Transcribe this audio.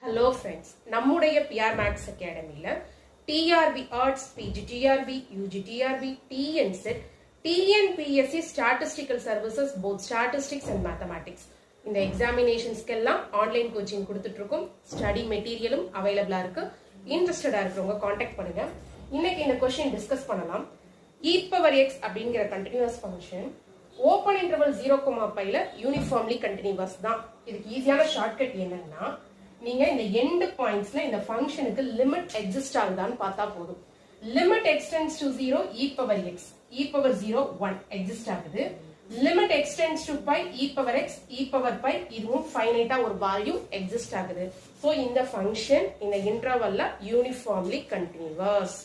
Hello friends, நம்முடைய PR Max Academy-ல TRB Arts, PGTRB, UGTRB, TNSET, TNPSC Statistical Services, both Statistics and Mathematics. இந்த எக்ஸாமினேஷன்ஸ்க்கெல்லாம் online coaching கொடுத்துட்டு இருக்கோம். Study மெட்டீரியலும் அவைலபிளா இருக்கு. இன்ட்ரெஸ்டடா இருக்கிறவங்க காண்டாக்ட் பண்ணுங்க. இன்னைக்கு இந்த கொஸ்டின் டிஸ்கஸ் பண்ணலாம். e power x அப்படிங்கிற கண்டினியூஸ் ஃபங்க்ஷன் ஓபன் இன்டர்வல் 0,5ல யூனிஃபார்ம்லி கண்டினியூஸ் தான். இதுக்கு ஈஸியான ஷார்ட்கட் என்னன்னா, நீங்க இந்த எண்ட் பாயிண்ட்ஸ்ல இந்த ஃபங்க்ஷனுக்கு லிமிட் எக்ஸிஸ்ட் ஆகுதான்னு பார்த்தா போதும். Limit extends to 0 e power x, e power 0 1 exist ஆகுது. Limit extends to pi e power x, e power pi இதுவும் ஃபைனைட்டா ஒரு வேல்யூ எக்ஸிஸ்ட் ஆகுது. சோ இந்த ஃபங்க்ஷன் இந்த இன்டர்வல்ல யூனிஃபார்ம்லி கண்டினியூஸ்.